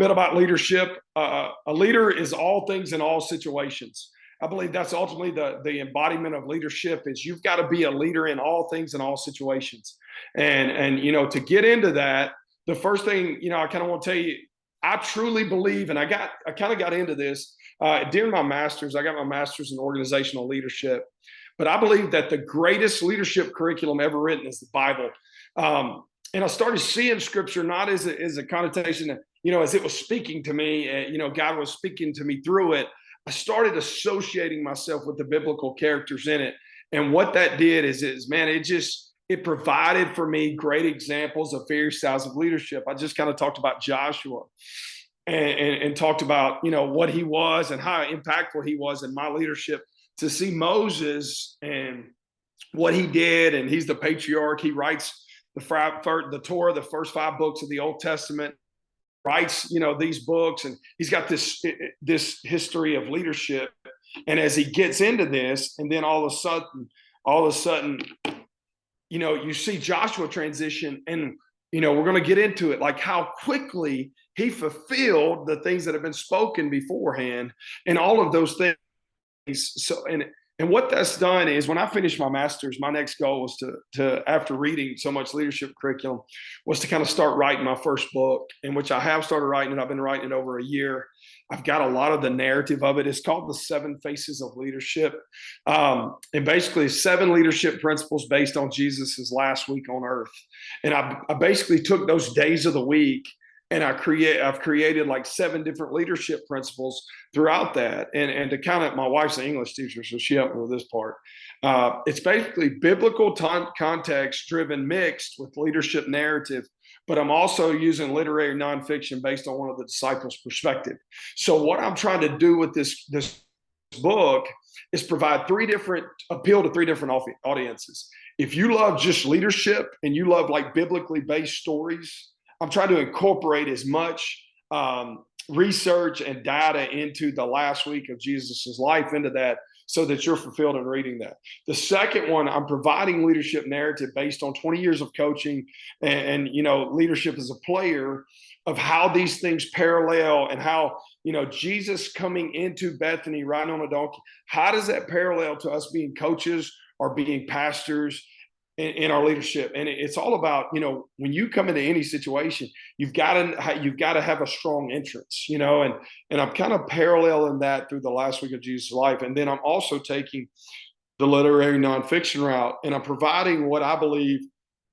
bit about leadership. A leader is all things in all situations. I believe that's ultimately the embodiment of leadership is you've got to be a leader in all things in all situations. And to get into that, the first thing, I kind of want to tell you, I truly believe, and I kind of got into this during my master's. I got my master's in organizational leadership, but I believe that the greatest leadership curriculum ever written is the Bible. And I started seeing scripture not as a connotation that, as it was speaking to me, God was speaking to me through it. I started associating myself with the biblical characters in it. And what that did is man, it provided for me great examples of various styles of leadership. I just kind of talked about Joshua and talked about, what he was and how impactful he was in my leadership. To see Moses and what he did, and he's the patriarch. He writes the Torah, the first 5 books of the Old Testament, writes, these books, and he's got this history of leadership. And as he gets into this, and then all of a sudden, you see Joshua transition, and we're going to get into it, like how quickly he fulfilled the things that have been spoken beforehand, and all of those things. So, and what that's done is when I finished my master's, my next goal was to after reading so much leadership curriculum, was to kind of start writing my first book, in which I have started writing it. I've been writing it over a year. I've got a lot of the narrative of it. It's called The 7 Faces of Leadership. And basically 7 leadership principles based on Jesus's last week on earth. And I basically took those days of the week, and I've created like 7 different leadership principles throughout that. And to kind of, my wife's an English teacher, so she helped me with this part. It's basically biblical context driven mixed with leadership narrative, but I'm also using literary nonfiction based on one of the disciples' perspective. So what I'm trying to do with this book is provide appeal to 3 different audiences. If you love just leadership and you love like biblically based stories, I'm trying to incorporate as much research and data into the last week of Jesus's life into that, so that you're fulfilled in reading that. The second one, I'm providing leadership narrative based on 20 years of coaching and leadership as a player, of how these things parallel, and how, Jesus coming into Bethany riding on a donkey, how does that parallel to us being coaches or being pastors in our leadership? And it's all about, when you come into any situation, you've got to have a strong entrance, and I'm kind of paralleling that through the last week of Jesus' life. And then I'm also taking the literary nonfiction route, and I'm providing what I believe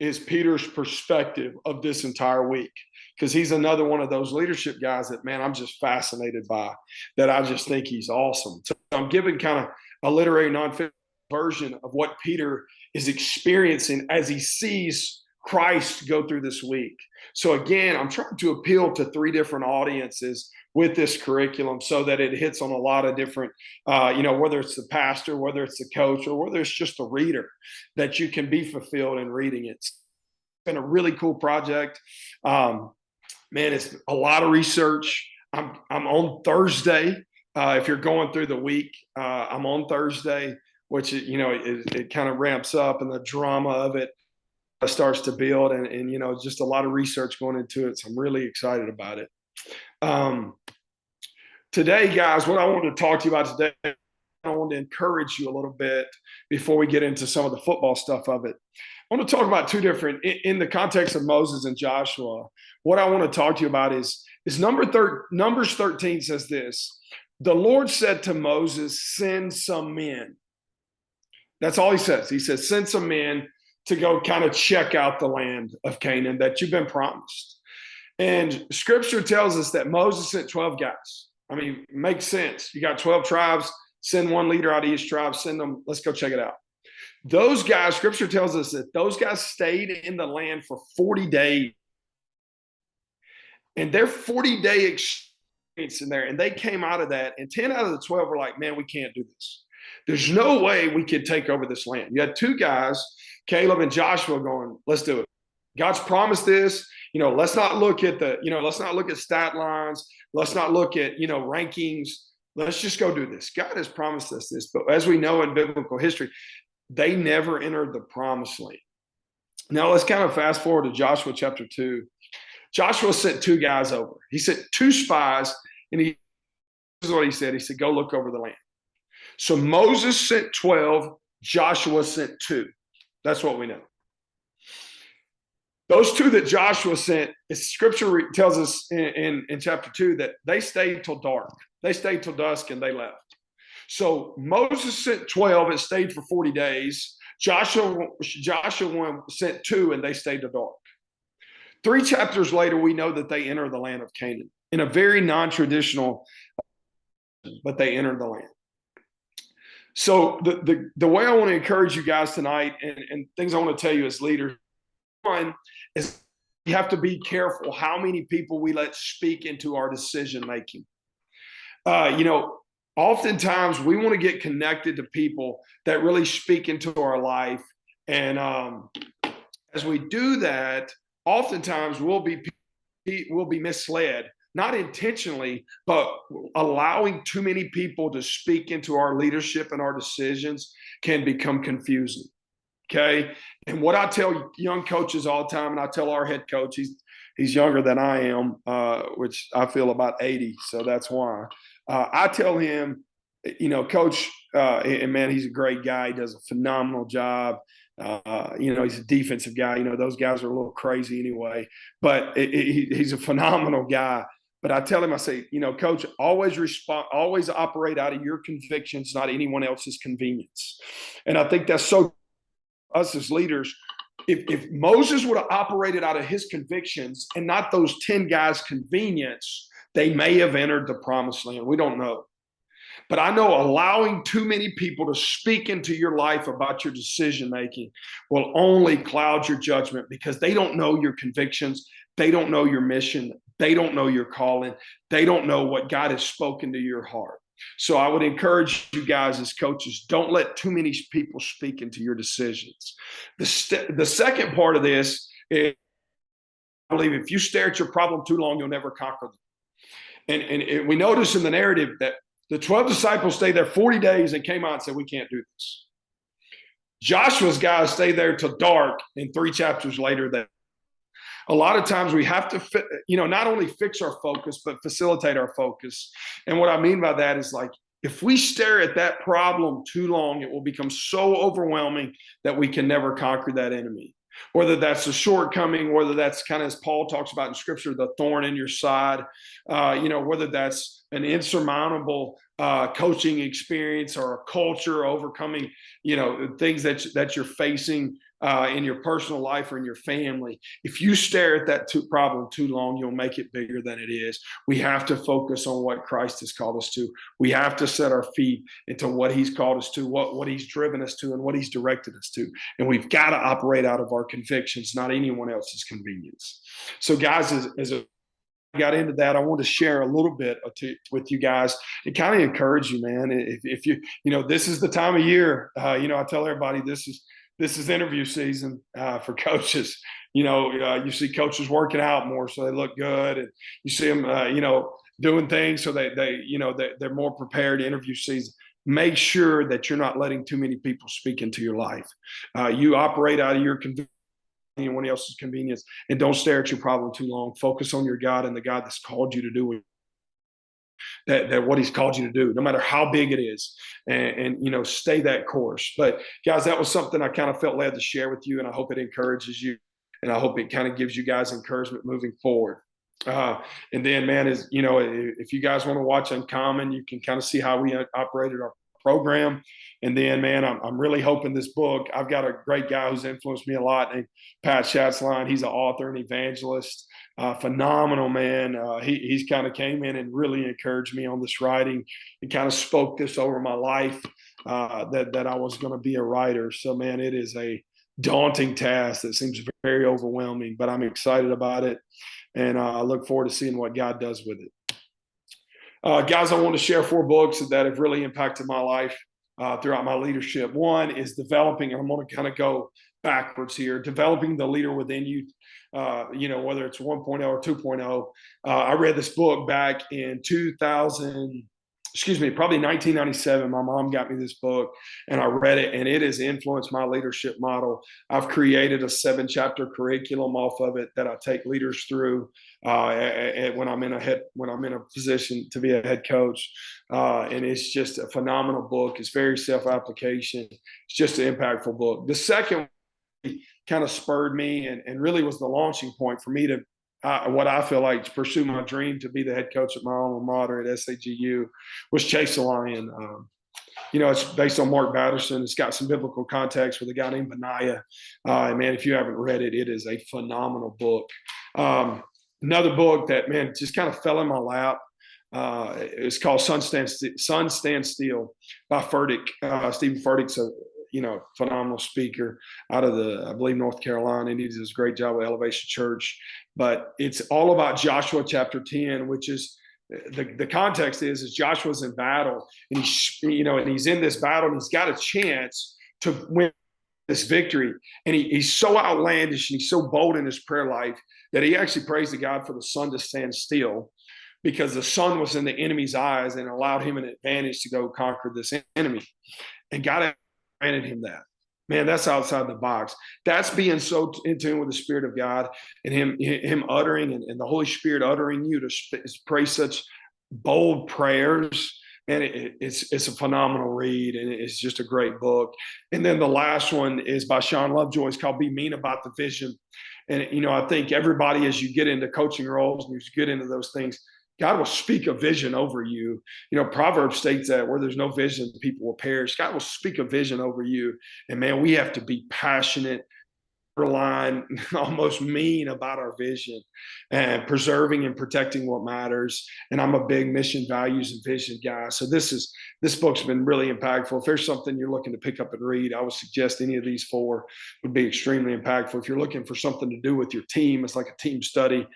is Peter's perspective of this entire week, because he's another one of those leadership guys that, man, I'm just fascinated by, that I just think he's awesome. So I'm giving kind of a literary nonfiction version of what Peter is experiencing as he sees Christ go through this week. So again, I'm trying to appeal to 3 different audiences with this curriculum, so that it hits on a lot of different, whether it's the pastor, whether it's the coach, or whether it's just a reader, that you can be fulfilled in reading it. It's been a really cool project. Man, it's a lot of research. I'm on Thursday. If you're going through the week, I'm on Thursday, which, it kind of ramps up, and the drama of it starts to build, and just a lot of research going into it. So I'm really excited about it. Today, guys, what I wanted to talk to you about today, I want to encourage you a little bit before we get into some of the football stuff of it. I want to talk about 2 different, in the context of Moses and Joshua. What I want to talk to you about is Numbers 13 says this: the Lord said to Moses, send some men. That's all he says. He says, send some men to go kind of check out the land of Canaan that you've been promised. And scripture tells us that Moses sent 12 guys. I mean, it makes sense. You got 12 tribes, send one leader out of each tribe, send them, let's go check it out. Those guys, scripture tells us that those guys stayed in the land for 40 days. And their 40-day experience in there, and they came out of that, and 10 out of the 12 were like, man, we can't do this. There's no way we could take over this land. You had 2 guys, Caleb and Joshua, going, let's do it. God's promised this. Let's not look at let's not look at stat lines. Let's not look at, rankings. Let's just go do this. God has promised us this. But as we know in biblical history, they never entered the promised land. Now let's kind of fast forward to Joshua chapter 2. Joshua sent 2 guys over. He sent 2 spies, and this is what he said. He said, go look over the land. So Moses sent 12, Joshua sent 2. That's what we know. Those 2 that Joshua sent, scripture tells us in chapter 2 that they stayed till dark. They stayed till dusk and they left. So Moses sent 12 and stayed for 40 days. Joshua sent 2 and they stayed till dark. 3 chapters later, we know that they enter the land of Canaan in a very non-traditional, but they entered the land. So the way I want to encourage you guys tonight, and things I want to tell you as leaders, one is you have to be careful how many people we let speak into our decision making. Oftentimes we want to get connected to people that really speak into our life, and as we do that, oftentimes we'll be misled, not intentionally, but allowing too many people to speak into our leadership and our decisions can become confusing. Okay. And what I tell young coaches all the time, and I tell our head coach, he's younger than I am, which I feel about 80. So that's why I tell him, coach, and man, he's a great guy. He does a phenomenal job. He's a defensive guy. Those guys are a little crazy anyway, but he's a phenomenal guy. But I tell him, I say, coach, always operate out of your convictions, not anyone else's convenience. And I think that's so us as leaders. If Moses would have operated out of his convictions and not those 10 guys' convenience, they may have entered the promised land. We don't know. But I know allowing too many people to speak into your life about your decision making will only cloud your judgment, because they don't know your convictions. They don't know your mission. They don't know your calling. They don't know what God has spoken to your heart. So I would encourage you guys as coaches, don't let too many people speak into your decisions. The second part of this is, I believe if you stare at your problem too long, you'll never conquer them. And we notice in the narrative that the 12 disciples stayed there 40 days and came out and said, we can't do this. Joshua's guys stayed there till dark, and 3 chapters later, a lot of times we have to, not only fix our focus, but facilitate our focus. And what I mean by that is, like, if we stare at that problem too long, it will become so overwhelming that we can never conquer that enemy. Whether that's a shortcoming, whether that's kind of, as Paul talks about in scripture, the thorn in your side, whether that's an insurmountable coaching experience or a culture overcoming, things that you're facing in your personal life or in your family. If you stare at that problem too long, you'll make it bigger than it is. We have to focus on what Christ has called us to. We have to set our feet into what he's called us to, what he's driven us to, and what he's directed us to. And we've got to operate out of our convictions, not anyone else's convenience. So guys, as I got into that, I want to share a little bit with you guys and kind of encourage you, man. If you, this is the time of year, I tell everybody this is interview season for coaches. You see coaches working out more so they look good, and you see them, doing things so they're more prepared. Interview season. Make sure that you're not letting too many people speak into your life. You operate out of your convenience, anyone else's convenience, and don't stare at your problem too long. Focus on your God and the God that's called you to do that what he's called you to do, no matter how big it is, and stay that course. But guys, that was something I kind of felt led to share with you, and I hope it encourages you, and I hope it kind of gives you guys encouragement moving forward. And then, man, if you guys want to watch Uncommon, you can kind of see how we operated our program. And then, man, I'm really hoping this book, I've got a great guy who's influenced me a lot named Pat Schatzline. He's an author and evangelist, phenomenal man. He's kind of came in and really encouraged me on this writing and kind of spoke this over my life, that I was going to be a writer. So, man, it is a daunting task that seems very overwhelming, but I'm excited about it. And I look forward to seeing what God does with it. Guys, I want to share 4 books that have really impacted my life throughout my leadership. One is Developing, and I'm going to kind of go backwards here, Developing the Leader Within You, whether it's 1.0 or 2.0. I read this book back in 2000, excuse me, probably 1997, my mom got me this book and I read it, and it has influenced my leadership model. I've created a 7-chapter curriculum off of it that I take leaders through when I'm in a position to be a head coach. And it's just a phenomenal book. It's very self-application. It's just an impactful book. The second kind of spurred me and really was the launching point for me to what I feel like to pursue my dream to be the head coach at my alma mater at SAGU was Chase the Lion. It's based on Mark Batterson. It's got some biblical context with a guy named Benaiah. And man, if you haven't read it, it is a phenomenal book. Another book that, man, just kind of fell in my lap. It's called Sun Stand Still by Furtick. Stephen Furtick's a phenomenal speaker out of I believe, North Carolina, and he does a great job with Elevation Church. But it's all about Joshua chapter 10, which is the context is Joshua's in battle, and he's in this battle, and he's got a chance to win this victory. And he's so outlandish and he's so bold in his prayer life that he actually prays to God for the sun to stand still, because the sun was in the enemy's eyes and allowed him an advantage to go conquer this enemy. And God granted him that. Man, that's outside the box. That's being so in tune with the Spirit of God, and him uttering and the Holy Spirit uttering you to pray such bold prayers. And it's a phenomenal read, and it's just a great book. And then the last one is by Sean Lovejoy. It's called Be Mean About the Vision. And, I think everybody, as you get into coaching roles and you get into those things, God will speak a vision over you. Proverbs states that where there's no vision, people will perish. God will speak a vision over you. And man, we have to be passionate, borderline, almost mean about our vision, and preserving and protecting what matters. And I'm a big mission, values, and vision guy. So this book's been really impactful. If there's something you're looking to pick up and read, I would suggest any of these 4 would be extremely impactful. If you're looking for something to do with your team, it's like a team study.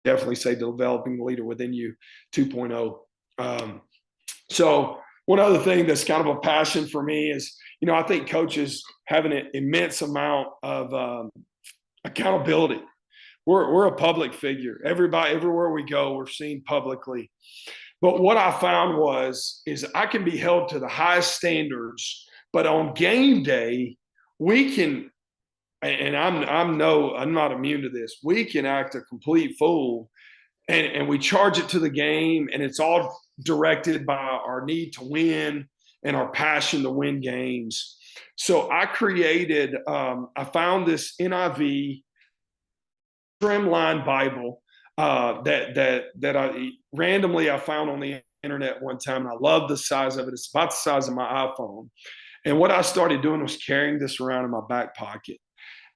Definitely say Developing the Leader Within You 2.0. So one other thing that's kind of a passion for me is, I think coaches have an immense amount of accountability. We're a public figure. Everywhere we go, we're seen publicly. But what I found is I can be held to the highest standards, but on game day, we can, and I'm not immune to this, we can act a complete fool, and we charge it to the game, and it's all directed by our need to win and our passion to win games. So I found this NIV Trimline Bible that I randomly found on the internet one time, and I love the size of it. It's about the size of my iPhone. And what I started doing was carrying this around in my back pocket.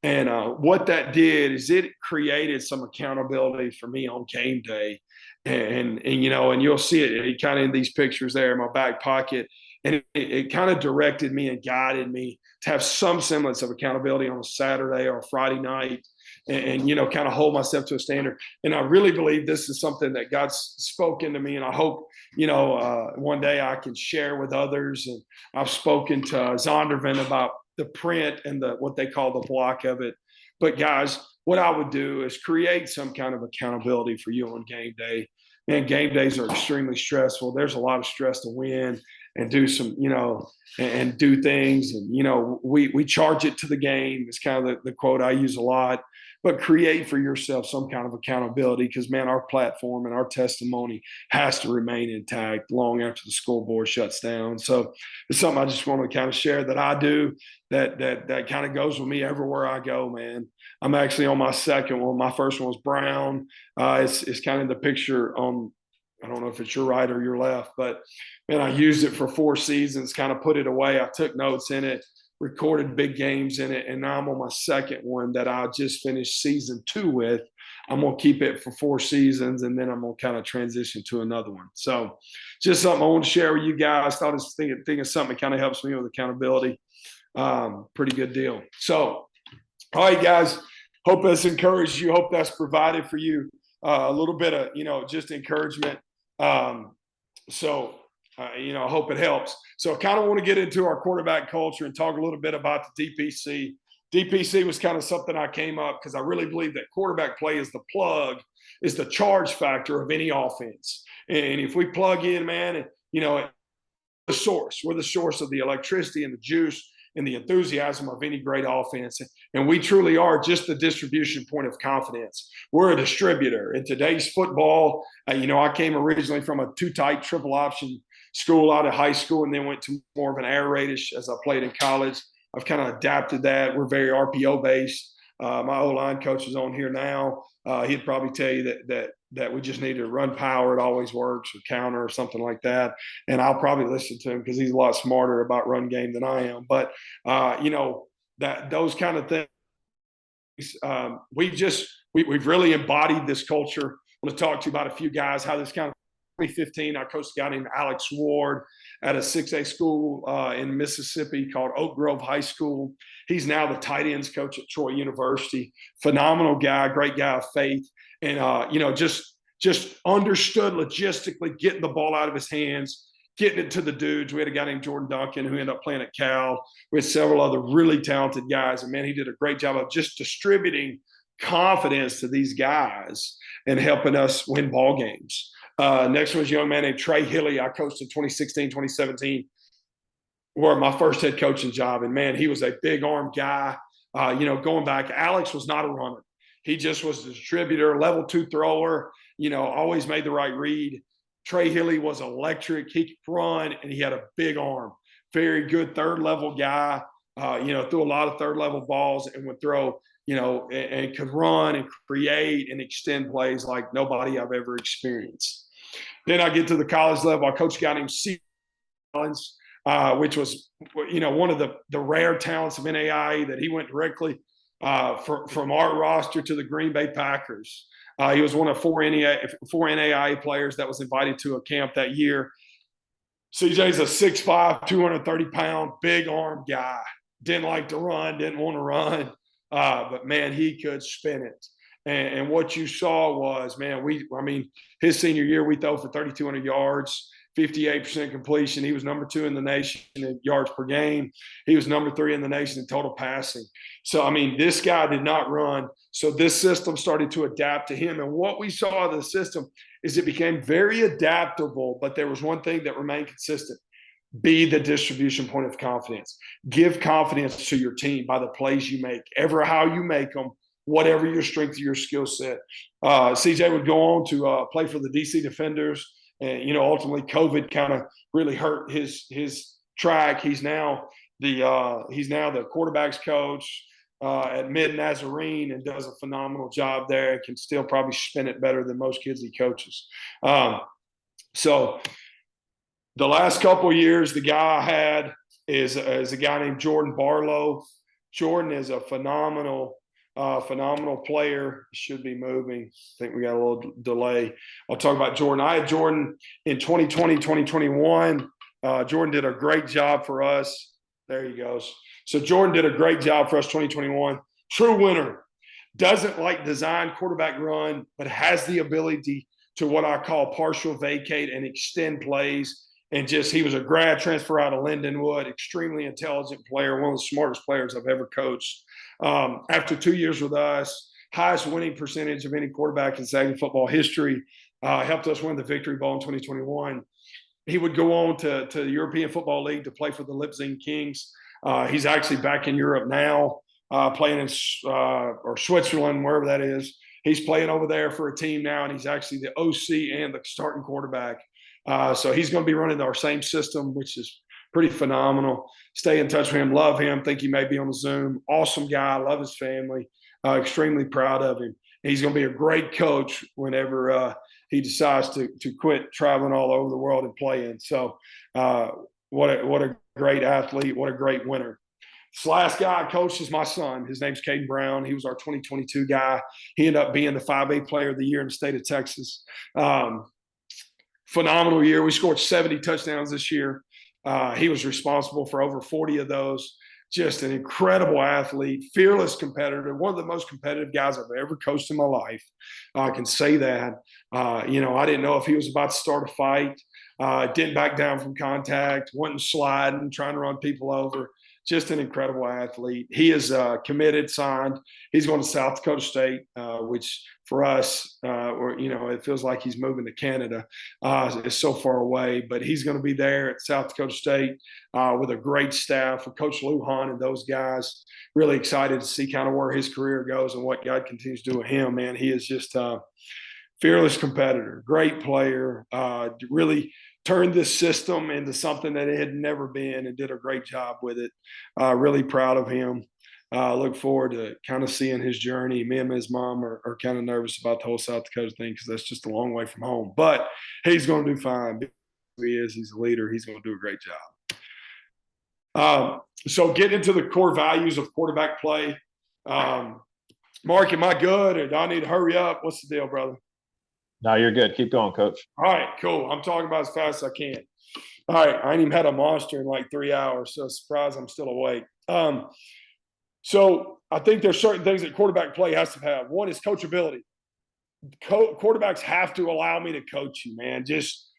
And what that did is it created some accountability for me on game day. And you'll see it kind of in these pictures there in my back pocket. And it kind of directed me and guided me to have some semblance of accountability on a Saturday or a Friday night, and kind of hold myself to a standard. And I really believe this is something that God's spoken to me, and I hope, one day I can share with others. And I've spoken to Zondervan about the print and what they call the block of it. But guys, what I would do is create some kind of accountability for you on game day. Man, game days are extremely stressful. There's a lot of stress to win and do some, and do things. And, we charge it to the game. It's kind of the quote I use a lot. But create for yourself some kind of accountability, because, man, our platform and our testimony has to remain intact long after the scoreboard shuts down. So it's something I just want to kind of share that I do that kind of goes with me everywhere I go, man. I'm actually on my second one. My first one was brown. It's kind of the picture on, I don't know if it's your right or your left, but, man, I used it for 4 seasons, kind of put it away. I took notes in it, recorded big games in it, and now I'm on my second one that I just finished season 2 with. I'm going to keep it for 4 seasons, and then I'm going to kind of transition to another one. So just something I want to share with you guys. Thought it's thinking something that kind of helps me with accountability. Pretty good deal. So, all right, guys, hope that's encouraged you. Hope that's provided for you a little bit of, just encouragement. I hope it helps. So I kind of want to get into our quarterback culture and talk a little bit about the DPC. DPC was kind of something I came up because I really believe that quarterback play is the charge factor of any offense. And if we plug in, man, you know, the source. We're the source of the electricity and the juice and the enthusiasm of any great offense. And we truly are just the distribution point of confidence. We're a distributor. In today's football, I came originally from a two-type triple option school out of high school and then went to more of an air raidish as I played in college. I've kind of adapted that. We're very RPO based. My O-line coach is on here now. He'd probably tell you that we just need to run power. It always works, or counter or something like that. And I'll probably listen to him because he's a lot smarter about run game than I am. But, that those kind of things, we've really embodied this culture. I want to talk to you about a few guys, how this kind of 2015, I coached a guy named Alex Ward at a 6A school in Mississippi called Oak Grove High School. He's now the tight ends coach at Troy University. Phenomenal guy, great guy of faith. And, just understood logistically getting the ball out of his hands, getting it to the dudes. We had a guy named Jordan Duncan who ended up playing at Cal. We had several other really talented guys. And, man, he did a great job of just distributing confidence to these guys and helping us win ball games. Next one was a young man named Trey Hilly. I coached in 2016, 2017, where my first head coaching job. And, man, he was a big arm guy. Going back, Alex was not a runner. He just was a distributor, level 2 thrower, always made the right read. Trey Hilly was electric. He could run, and he had a big arm. Very good third-level guy, threw a lot of third-level balls and would throw, and could run and create and extend plays like nobody I've ever experienced. Then I get to the college level. I coached a guy named C. Collins, which was, one of the rare talents of NAIA that he went directly from our roster to the Green Bay Packers. He was one of four NAIA players that was invited to a camp that year. CJ's a 6'5", 230-pound, big arm guy. Didn't like to run, didn't want to run, but, man, he could spin it. And what you saw was, man, his senior year, we throw for 3,200 yards, 58% completion. He was number 2 in the nation in yards per game. He was number 3 in the nation in total passing. So, this guy did not run. So this system started to adapt to him. And what we saw in the system is it became very adaptable, but there was one thing that remained consistent. Be the distribution point of confidence. Give confidence to your team by the plays you make, ever how you make them, whatever your strength or your skill set. CJ would go on to play for the DC Defenders. And, ultimately COVID kind of really hurt his track. He's now the quarterback's coach at Mid-Nazarene and does a phenomenal job there and can still probably spin it better than most kids he coaches. So the last couple of years, the guy I had is a guy named Jordan BARLOW. Jordan is a phenomenal player. Should be moving. I think we got a little delay. I'll talk about Jordan. I had Jordan in 2020, 2021. Jordan did a great job for us. There he goes. So Jordan did a great job for us 2021. True winner. Doesn't like design quarterback run, but has the ability to what I call partial vacate and extend plays. And he was a grad transfer out of Lindenwood, extremely intelligent player, one of the smartest players I've ever coached. After 2 years with us, highest winning percentage of any quarterback in Sagan football history, helped us win the Victory Bowl in 2021. He would go on to the European Football League to play for the Leipzig Kings. He's actually back in Europe now, playing in or Switzerland, wherever that is. He's playing over there for a team now, and he's actually the OC and the starting quarterback. So he's going to be running our same system, which is pretty phenomenal. Stay in touch with him. Love him. Think he may be on the Zoom. Awesome guy. Love his family. Extremely proud of him. He's going to be a great coach whenever he decides to quit traveling all over the world and playing. So what a great athlete. What a great winner. This last guy I coached is my son. His name's KADEN Brown. He was our 2022 guy. He ended up being the 5A player of the year in the state of Texas. Phenomenal year. We scored 70 touchdowns this year. He was responsible for over 40 of those. Just an incredible athlete, fearless competitor, one of the most competitive guys I've ever coached in my life. I can say that. I didn't know if he was about to start a fight. Didn't back down from contact, wasn't sliding, trying to run people over. just an incredible athlete. He is committed, signed. He's going to South Dakota State, which for us, or it feels like he's moving to Canada. It's so far away, but he's going to be there at South Dakota State with a great staff with Coach Lujan and those guys. Really excited to see kind of where his career goes and what God continues to do with him. Man, he is just fearless competitor, great player, really turned this system into something that it had never been and did a great job with it. Really proud of him. Look forward to kind of seeing his journey. Me and his mom are kind of nervous about the whole South Dakota thing because that's just a long way from home. But he's going to do fine. He's a leader. He's going to do a great job. So get into the core values of quarterback play. Mark, am I good or do I need to hurry up? What's the deal, brother? No, you're good. Keep going, Coach. All right, cool. I'm talking about as fast as I can. All right, I ain't even had a monster in like 3 hours, so surprised I'm still awake. So I think there's certain things that quarterback play has to have. One is coachability. Quarterbacks have to allow me to coach you, man. Just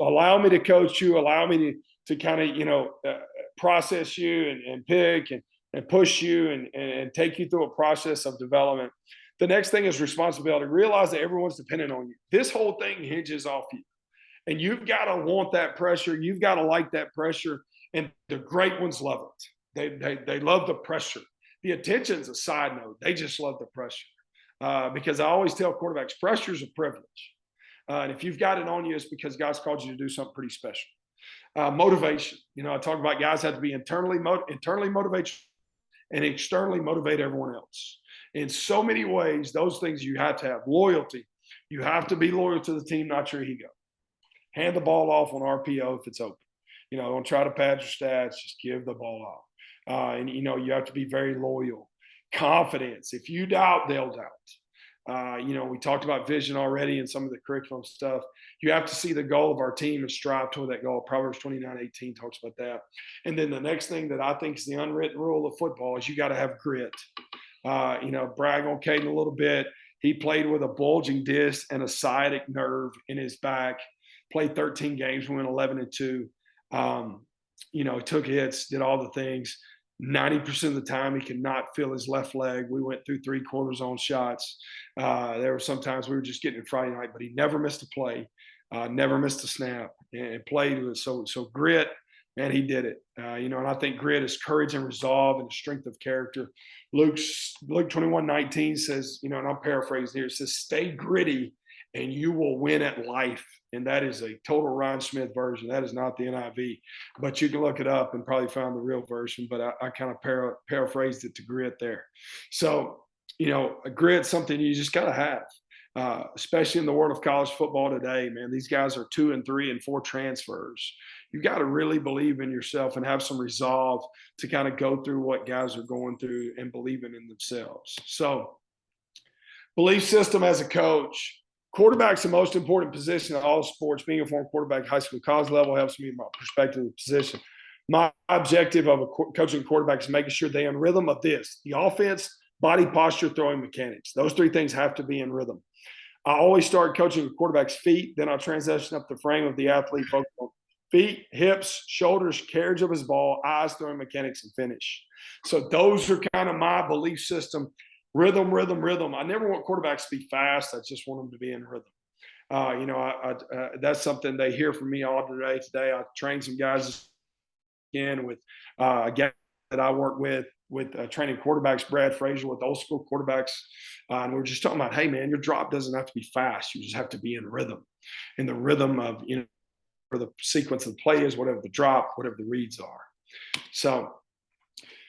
allow me to coach you. Allow me to kind of process you and pick and push you and take you through a process of development. The next thing is responsibility. Realize that everyone's dependent on you. This whole thing hinges off you. And you've got to want that pressure. You've got to like that pressure. And the great ones love it. They love the pressure. The attention's a side note. They just love the pressure. Because I always tell quarterbacks, pressure is a privilege. And if you've got it on you, it's because God's called you to do something pretty special. Motivation. I talk about guys have to be internally motivated and externally motivate everyone else. In so many ways, those things you have to have. Loyalty. You have to be loyal to the team, not your ego. Hand the ball off on RPO if it's open. Don't try to pad your stats. Just give the ball off. And you have to be very loyal. Confidence. If you doubt, they'll doubt. We talked about vision already and some of the curriculum stuff. You have to see the goal of our team and strive toward that goal. Proverbs 29:18 talks about that. And then the next thing that I think is the unwritten rule of football is you got to have grit. Brag on KADEN a little bit. He played with a bulging disc and a sciatic nerve in his back. Played 13 games, went 11-2. Took hits, did all the things. 90% of the time, he could not feel his left leg. We went through 3 quarters on shots. There were sometimes we were just getting it Friday night, but he never missed a play, never missed a snap, and played with so grit. Man, he did it. And I think grit is courage and resolve and strength of character. Luke 21:19 says, and I'm paraphrasing here, it says, stay gritty and you will win at life. And that is a total Ryan Smith version. That is not the NIV, but you can look it up and probably find the real version. But I kind of paraphrased it to grit there. So, a grit's something you just got to have, especially in the world of college football today, man. These guys are 2 and 3 and 4 transfers. You got to really believe in yourself and have some resolve to kind of go through what guys are going through and believing in themselves. So, belief system as a coach. Quarterback's the most important position in all sports. Being a former quarterback, high school, college level helps me in my perspective of the position. My objective of coaching quarterback is making sure they're in rhythm of this: the offense, body posture, throwing mechanics. Those 3 things have to be in rhythm. I always start coaching a quarterback's feet, then I transition up the frame of the athlete, focus on feet, hips, shoulders, carriage of his ball, eyes, throwing mechanics, and finish. So those are kind of my belief system. Rhythm. I never want quarterbacks to be fast. I just want them to be in rhythm. That's something they hear from me all day. Today, I trained some guys again with a guy that I work with training quarterbacks, Brad Frazier, with old school quarterbacks. And we're just talking about, hey, man, your drop doesn't have to be fast. You just have to be in rhythm. In the rhythm of, where the sequence of the play is, whatever the drop, whatever the reads are. So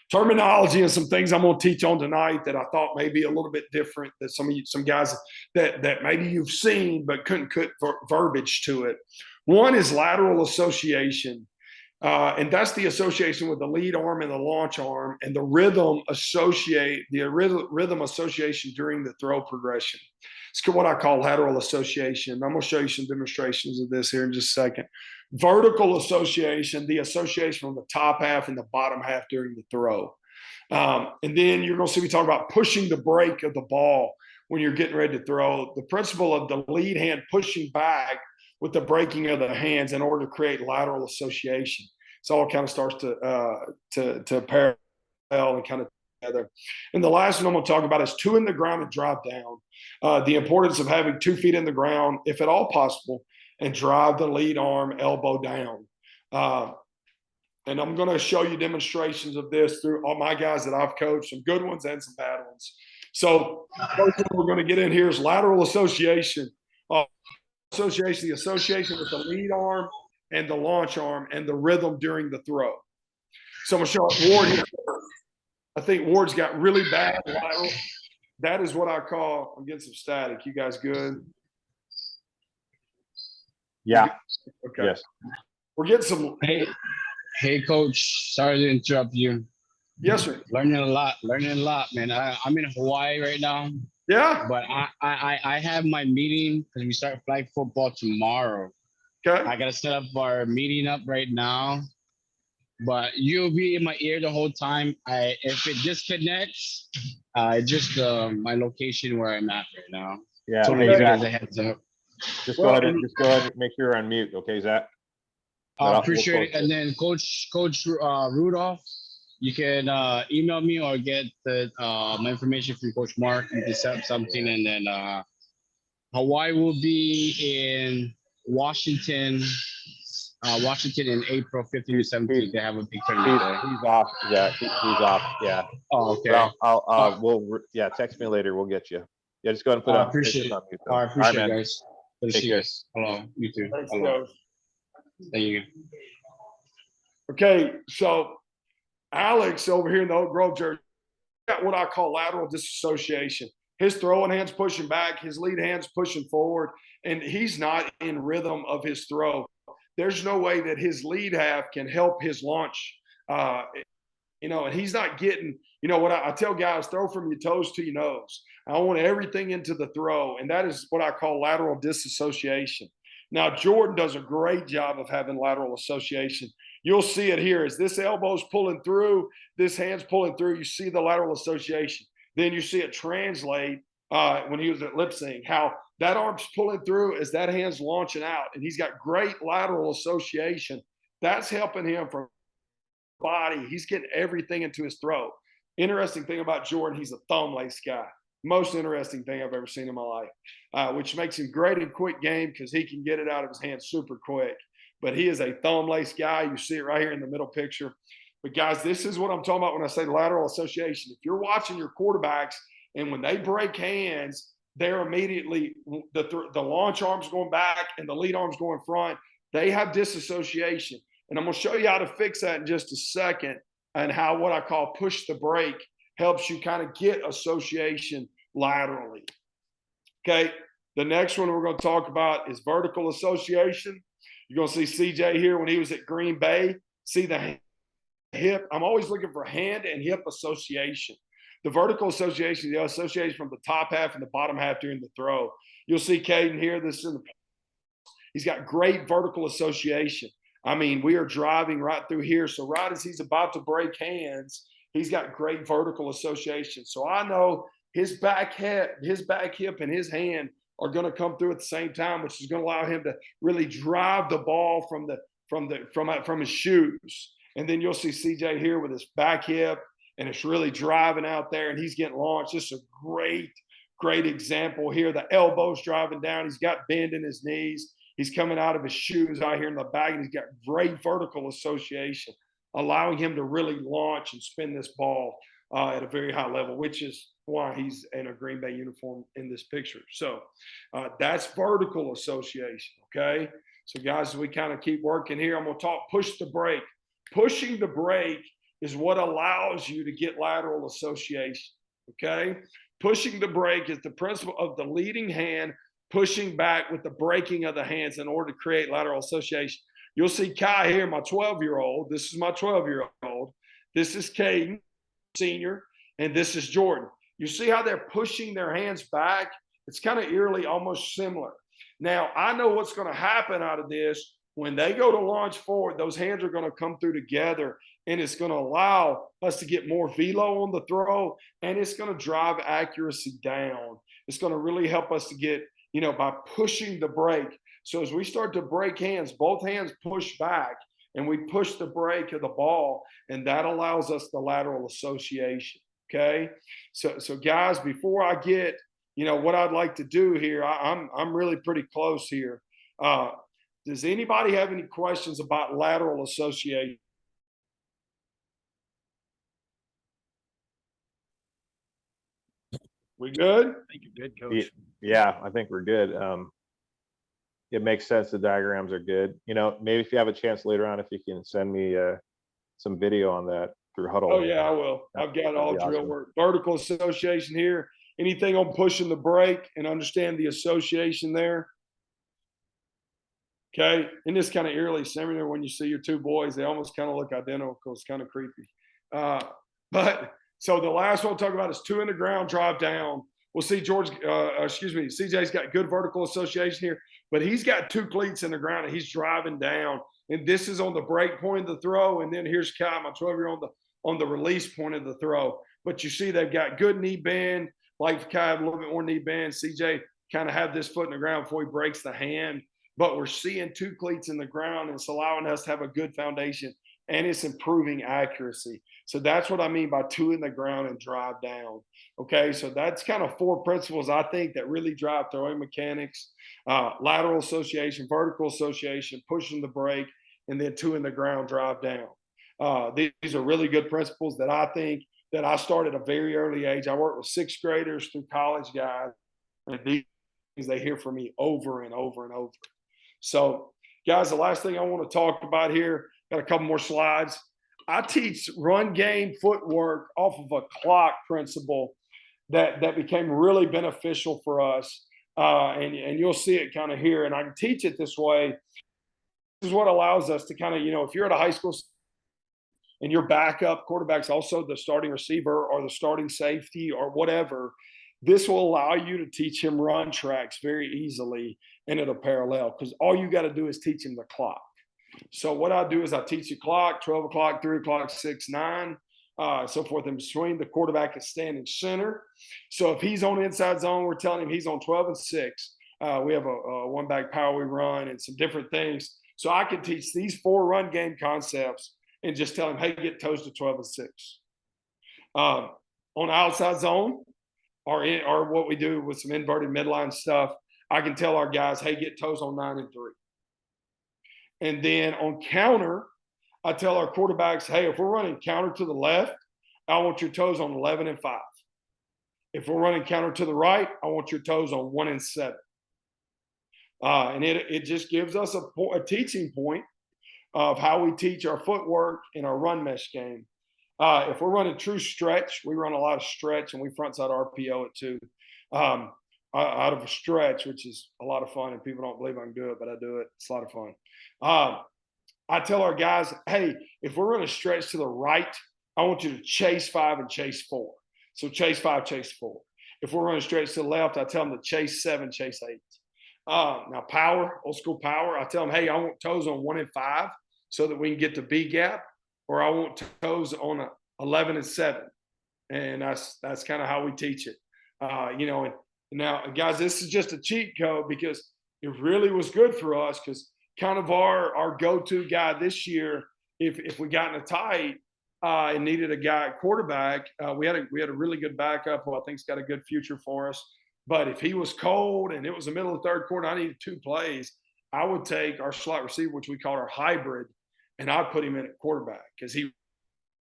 terminology and some things I'm going to teach on tonight that I thought may be a little bit different that some guys that maybe you've seen but couldn't put verbiage to it. One is lateral association, and that's the association with the lead arm and the launch arm, and the rhythm association during the throw progression. It's what I call lateral association. I'm going to show you some demonstrations of this here in just a second. Vertical association, the association from the top half and the bottom half during the throw. And then you're going to see me talk about pushing the break of the ball when you're getting ready to throw. The principle of the lead hand pushing back with the breaking of the hands in order to create lateral association. It's all kind of starts to parallel and kind of together. And the last one I'm going to talk about is 2 in the ground and drive down. The importance of having 2 feet in the ground, if at all possible, and drive the lead arm elbow down. And I'm going to show you demonstrations of this through all my guys that I've coached, some good ones and some bad ones. So first one we're going to get in here is lateral association. The association with the lead arm and the launch arm and the rhythm during the throw. So I'm going to show Ward here. I think Ward's got really bad lateral. That is what I call, I'm getting some static. You guys good? Yeah. Okay. Yes. We're getting some. Hey, Coach. Sorry to interrupt you. Yes, sir. Learning a lot, man. I'm in Hawaii right now. Yeah. But I have my meeting because we start flag football tomorrow. Okay. I gotta set up our meeting up right now. But you'll be in my ear the whole time. If it disconnects, just my location where I'm at right now. Yeah. So Hey, you Zach, guys a heads up. just go ahead and make sure you're on mute, okay, Zach? I appreciate it. And then Coach Rudolph, you can email me or get my information from Coach Mark. You can set up something, and then Hawaii will be in Washington in April 15th to 17th. They have a big tournament there. He's off, Zach. He's off. Yeah. Oh, okay. Well, we'll text me later. We'll get you. Yeah, just go ahead and put I on. appreciate it. On mute, I appreciate it, man. guys. Good to see you guys. Hello, you too. Thanks, Hello. Coach. Thank you. Okay, so Alex over here in the Oak Grove jersey got what I call lateral disassociation. His throwing hands pushing back, his lead hands pushing forward, and he's not in rhythm of his throw. There's no way that his lead half can help his launch. And he's not getting, what I tell guys, throw from your toes to your nose. I want everything into the throw, and that is what I call lateral disassociation. Now, Jordan does a great job of having lateral association. You'll see it here as this elbow's pulling through, this hand's pulling through. You see the lateral association. Then you see it translate when he was at lip sync, how that arm's pulling through as that hand's launching out, and he's got great lateral association. That's helping him from body. He's getting everything into his throat. Interesting thing about Jordan, he's a thumb lace guy. Most interesting thing I've ever seen in my life, which makes him great in quick game because he can get it out of his hand super quick. But he is a thumb lace guy. You see it right here in the middle picture. But guys, this is what I'm talking about when I say lateral association. If you're watching your quarterbacks and when they break hands, they're immediately the launch arm's going back and the lead arm's going front. They have disassociation. And I'm going to show you how to fix that in just a second, and how what I call push the break helps you kind of get association laterally. Okay, the next one we're going to talk about is vertical association. You're going to see CJ here when he was at Green Bay. See the hip. I'm always looking for hand and hip association. The vertical association, the association from the top half and the bottom half during the throw. You'll see KADEN here. He's got great vertical association. I mean, we are driving right through here. So right as he's about to break hands, he's got great vertical association. So I know his back hip and his hand are going to come through at the same time, which is going to allow him to really drive the ball from his shoes. And then you'll see CJ here with his back hip, and it's really driving out there, and he's getting launched. This is a great example here. The elbow's driving down. He's got bend in his knees. He's coming out of his shoes out here in the back, and he's got great vertical association, allowing him to really launch and spin this ball at a very high level, which is why he's in a Green Bay uniform in this picture. So that's vertical association, okay? So, guys, as we kind of keep working here, I'm going to talk push the break. Pushing the break is what allows you to get lateral association, okay? Pushing the break is the principle of the leading hand pushing back with the breaking of the hands in order to create lateral association. You'll see Kai here, my 12-year-old. This is my 12-year-old. This is KADEN, senior, and this is Jordan. You see how they're pushing their hands back? It's kind of eerily almost similar. Now, I know what's going to happen out of this. When they go to launch forward, those hands are going to come through together, and it's going to allow us to get more velo on the throw, and it's going to drive accuracy down. It's going to really help us to get, by pushing the break. So as we start to break hands, both hands push back, and we push the break of the ball, and that allows us the lateral association. Okay, so guys, before I get, what I'd like to do here, I'm really pretty close here. Does anybody have any questions about lateral association? We good? I think you're good, Coach. Yeah, I think we're good. It makes sense. The diagrams are good. Maybe if you have a chance later on, if you can send me some video on that through Huddle. Oh yeah, I will. I've got all drill awesome. work. Vertical association here. Anything on pushing the brake and understand the association there. Okay. And this kind of eerily similar when you see your two boys, they almost kind of look identical. It's kind of creepy. But so the last one I'll talk about is 2 in the ground, drive down. We'll see CJ's got good vertical association here, but he's got 2 cleats in the ground and he's driving down. And this is on the break point of the throw. And then here's Kai, my 12-year-old, on the release point of the throw. But you see they've got good knee bend, like Kai, a little bit more knee bend. CJ kind of have this foot in the ground before he breaks the hand. But we're seeing 2 cleats in the ground, and it's allowing us to have a good foundation, and it's improving accuracy. So that's what I mean by 2 in the ground and drive down. Okay, so that's kind of 4 principles I think that really drive throwing mechanics: lateral association, vertical association, pushing the brake, and then 2 in the ground, drive down. These are really good principles that I think that I started at a very early age. I worked with 6th graders through college guys, and these things they hear from me over and over and over. So, guys, the last thing I want to talk about here, got a couple more slides. I teach run game footwork off of a clock principle that became really beneficial for us. And you'll see it kind of here. And I can teach it this way. This is what allows us to kind of, if you're at a high school and your backup quarterback's also the starting receiver or the starting safety or whatever, this will allow you to teach him run tracks very easily and at a parallel, because all you got to do is teach him the clock. So what I do is I teach the clock, 12 o'clock, 3 o'clock, 6, 9, so forth in between. The quarterback is standing center. So if he's on inside zone, we're telling him he's on 12 and 6. We have a one-back power we run and some different things. So I can teach these 4 run game concepts and just tell him, hey, get toes to 12 and 6. On outside zone, or what we do with some inverted midline stuff, I can tell our guys, hey, get toes on 9 and 3. And then on counter, I tell our quarterbacks, hey, if we're running counter to the left, I want your toes on 11 and 5. If we're running counter to the right, I want your toes on 1 and 7. And it just gives us a teaching point of how we teach our footwork in our run mesh game. If we're running true stretch, we run a lot of stretch, and we frontside RPO it too. Out of a stretch, which is a lot of fun, and people don't believe I can do it, but I do it. It's a lot of fun. I tell our guys, hey, if we're running stretch to the right, I want you to chase 5 and chase 4. So chase 5, chase 4. If we're running stretch to the left, I tell them to chase 7, chase 8. Now power, old school power, I tell them, hey, I want toes on 1 and 5 so that we can get to B gap, or I want toes on 11 and 7. And that's kind of how we teach it. And now, guys, this is just a cheat code because it really was good for us, because kind of our go-to guy this year, if we got in a tight and needed a guy at quarterback, we had a really good backup who I think's got a good future for us. But if he was cold and it was the middle of the 3rd quarter, I needed 2 plays, I would take our slot receiver, which we call our hybrid, and I'd put him in at quarterback because he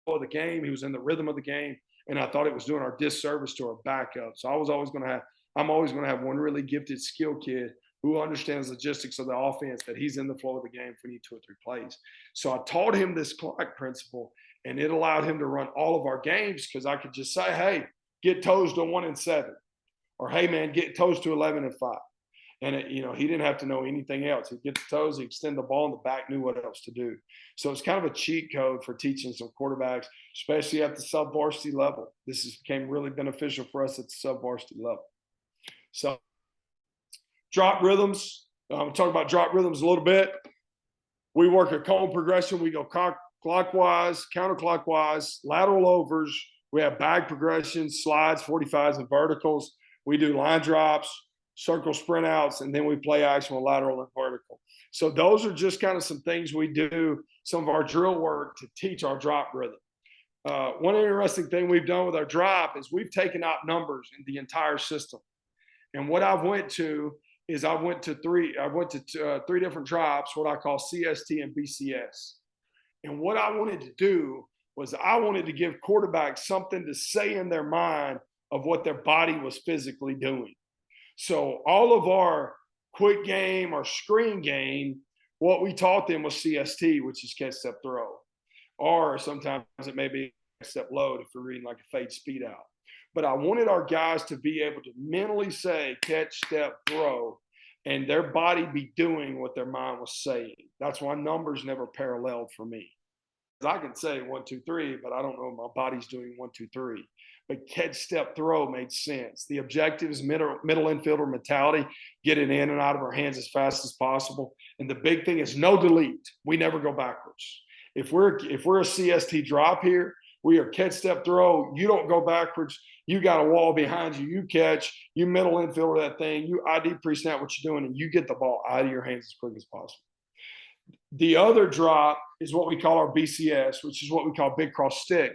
was the game, he was in the rhythm of the game, and I thought it was doing our disservice to our backup. So I'm always going to have one really gifted skill kid who understands logistics of the offense, that he's in the flow of the game if we need 2 or 3 plays. So I taught him this clock principle, and it allowed him to run all of our games, because I could just say, hey, get toes to 1 and 7, or hey, man, get toes to 11 and 5. And he didn't have to know anything else. He'd get the toes, he'd extend the ball, and the back knew what else to do. So it's kind of a cheat code for teaching some quarterbacks, especially at the sub-varsity level. This became really beneficial for us at the sub-varsity level. So drop rhythms. We'll talk about drop rhythms a little bit. We work a cone progression. We go clockwise, counterclockwise, lateral overs. We have bag progressions, slides, 45s, and verticals. We do line drops, circle sprint outs, and then we play action with lateral and vertical. So those are just kind of some things we do, some of our drill work to teach our drop rhythm. One interesting thing we've done with our drop is we've taken out numbers in the entire system. And what I went to three different drops, what I call CST and BCS. And what I wanted to do was I wanted to give quarterbacks something to say in their mind of what their body was physically doing. So all of our quick game or screen game, what we taught them was CST, which is catch, step, throw. Or sometimes it may be step load if we're reading like a fade speed out. But I wanted our guys to be able to mentally say catch, step, throw, and their body be doing what their mind was saying. That's why numbers never paralleled for me. I can say 1, 2, 3, but I don't know if my body's doing 1, 2, 3. But catch, step, throw made sense. The objective is middle infielder mentality, get it in and out of our hands as fast as possible. And the big thing is no delete. We never go backwards. If we're a CST drop here, we are catch, step, throw. You don't go backwards. You got a wall behind you. You catch. You middle infielder that thing. You ID pre-snap what you're doing, and you get the ball out of your hands as quick as possible. The other drop is what we call our BCS, which is what we call big cross stick,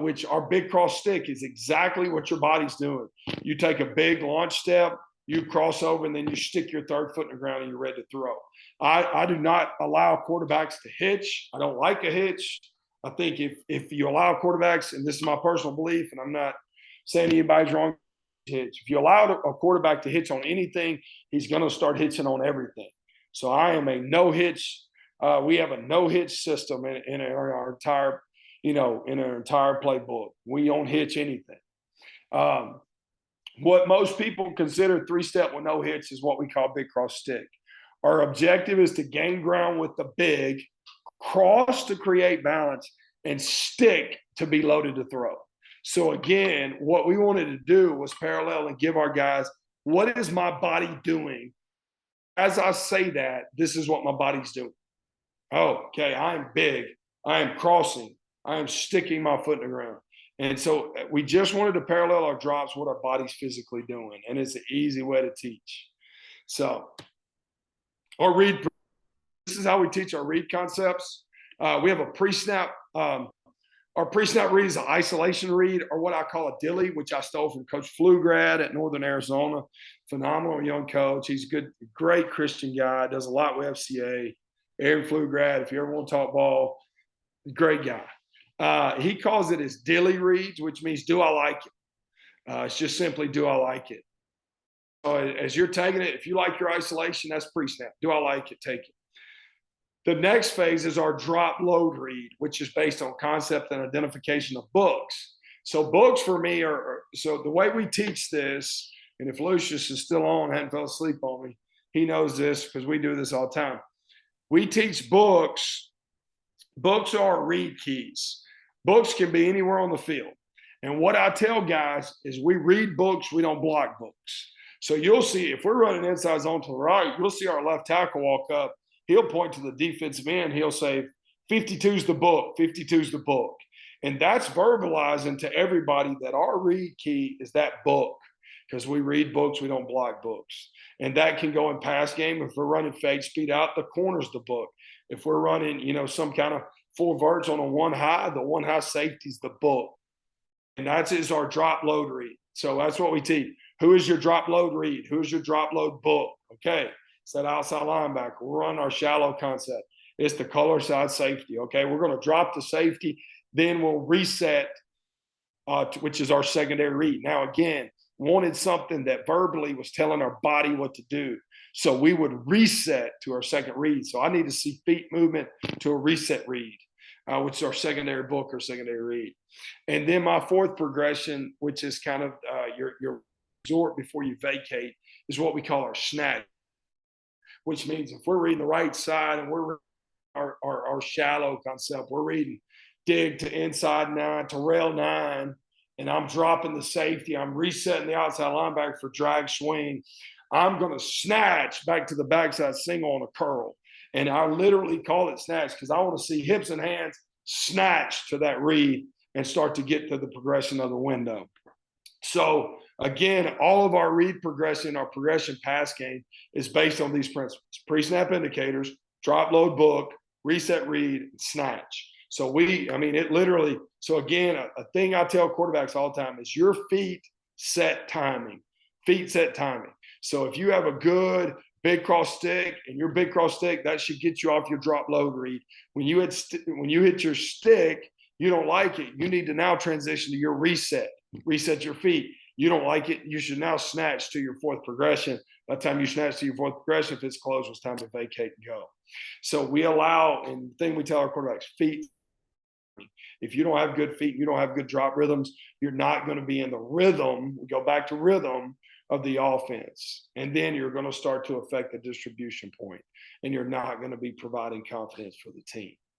which our big cross stick is exactly what your body's doing. You take a big launch step, you cross over, and then you stick your third foot in the ground and you're ready to throw. I do not allow quarterbacks to hitch. I don't like a hitch. I think if you allow quarterbacks, and this is my personal belief, and I'm not saying anybody's wrong, hitch. If you allow a quarterback to hitch on anything, he's going to start hitching on everything. So I am a no hitch. We have a no hitch system in our entire, in our entire playbook. We don't hitch anything. What most people consider 3-step with no hitch is what we call big cross stick. Our objective is to gain ground with the big, cross to create balance, and stick to be loaded to throw. So again, what we wanted to do was parallel and give our guys, what is my body doing? As I say that, this is what my body's doing. Oh, okay, I'm big. I am crossing. I am sticking my foot in the ground. And so we just wanted to parallel our drops, what our body's physically doing. And it's an easy way to teach. So, our read, this is how we teach our read concepts. We have a pre-snap. Our pre-snap read is an isolation read, or what I call a dilly, which I stole from Coach Pflugrad at Northern Arizona. Phenomenal young coach. He's a great Christian guy. Does a lot with FCA. Aaron Pflugrad, if you ever want to talk ball, great guy. He calls it his dilly reads, which means do I like it? It's just simply do I like it? As you're taking it, if you like your isolation, that's pre-snap. Do I like it? Take it. The next phase is our drop load read, which is based on concept and identification of books. So books for me so the way we teach this, and if Lucius is still on, hadn't fell asleep on me, he knows this because we do this all the time. We teach books. Books are read keys. Books can be anywhere on the field. And what I tell guys is we read books, we don't block books. So you'll see, if we're running inside zone to the right, you'll see our left tackle walk up. He'll point to the defensive end. He'll say, 52's the book, 52's the book. And that's verbalizing to everybody that our read key is that book, because we read books, we don't block books. And that can go in pass game. If we're running fade speed out, the corner's the book. If we're running, some kind of full verts on a one high, the one high safety's the book. And that is our drop load read. So that's what we teach. Who is your drop load read? Who's your drop load book? Okay. It's that outside linebacker. We're on our shallow concept. It's the color side safety. Okay. We're going to drop the safety. Then we'll reset, which is our secondary read. Now, again, wanted something that verbally was telling our body what to do. So we would reset to our second read. So I need to see feet movement to a reset read, which is our secondary book or secondary read. And then my fourth progression, which is kind of your resort before you vacate, is what we call our snatch, which means if we're reading the right side and we're our shallow concept, we're reading dig to inside 9 to rail 9, and I'm dropping the safety, I'm resetting the outside linebacker for drag swing, I'm going to snatch back to the backside single on a curl. And I literally call it snatch because I want to see hips and hands snatch to that read and start to get to the progression of the window. So Again, all of our read progression, our progression pass game is based on these principles: pre-snap indicators, drop, load, book, reset, read, and snatch. So it literally, so again, a thing I tell quarterbacks all the time is your feet set timing. Feet set timing. So if you have a good big cross stick and your big cross stick, that should get you off your drop load read. When you hit your stick, you don't like it. You need to now transition to your reset your feet. You don't like it, you should now snatch to your fourth progression. By the time you snatch to your fourth progression, if it's closed, it's time to vacate and go. So we allow, and the thing we tell our quarterbacks, feet. If you don't have good feet, you don't have good drop rhythms, you're not going to be in the rhythm. We go back to rhythm of the offense. And then you're going to start to affect the distribution point, and you're not going to be providing confidence for the team.